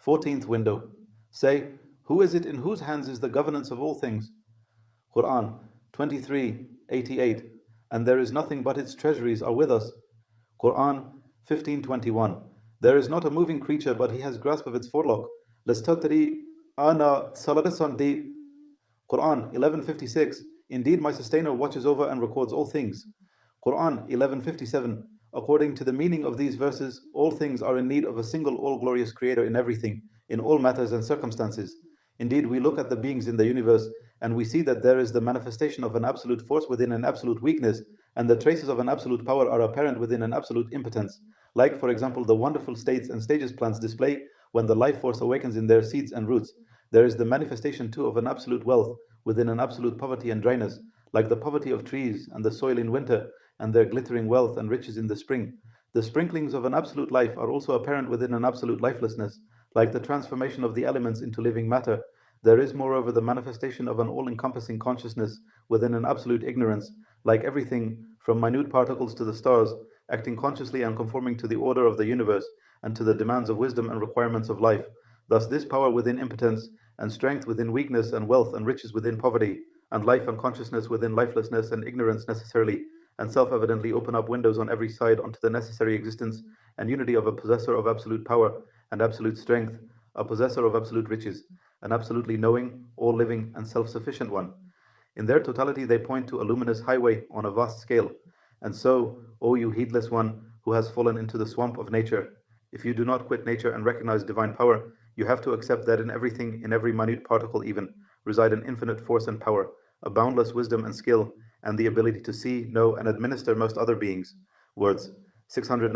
14th window. Say, who is it in whose hands is the governance of all things? Quran 23:88. And there is nothing but its treasuries are with us. Quran 15:21. There is not a moving creature but he has grasp of its forelock. Lastadri ana saladasandi. Quran 11:56. Indeed, my sustainer watches over and records all things. Quran 11:57. According to the meaning of these verses, all things are in need of a single all-glorious creator in everything, in all matters and circumstances. Indeed, we look at the beings in the universe and we see that there is the manifestation of an absolute force within an absolute weakness, and the traces of an absolute power are apparent within an absolute impotence. Like, for example, the wonderful states and stages plants display when the life force awakens in their seeds and roots. There is the manifestation too of an absolute wealth within an absolute poverty and dryness, like the poverty of trees and the soil in winter, and their glittering wealth and riches in the spring. The sprinklings of an absolute life are also apparent within an absolute lifelessness, like the transformation of the elements into living matter. There is moreover the manifestation of an all-encompassing consciousness within an absolute ignorance, like everything from minute particles to the stars, acting consciously and conforming to the order of the universe and to the demands of wisdom and requirements of life. Thus this power within impotence, and strength within weakness, and wealth and riches within poverty, and life and consciousness within lifelessness and ignorance necessarily and self-evidently open up windows on every side onto the necessary existence and unity of a possessor of absolute power and absolute strength, a possessor of absolute riches, an absolutely knowing, all-living, and self-sufficient one. In their totality they point to a luminous highway on a vast scale. And so, O you heedless one who has fallen into the swamp of nature, if you do not quit nature and recognize divine power, you have to accept that in everything, in every minute particle even, reside an infinite force and power, a boundless wisdom and skill, and the ability to see, know, and administer most other beings. Words 609.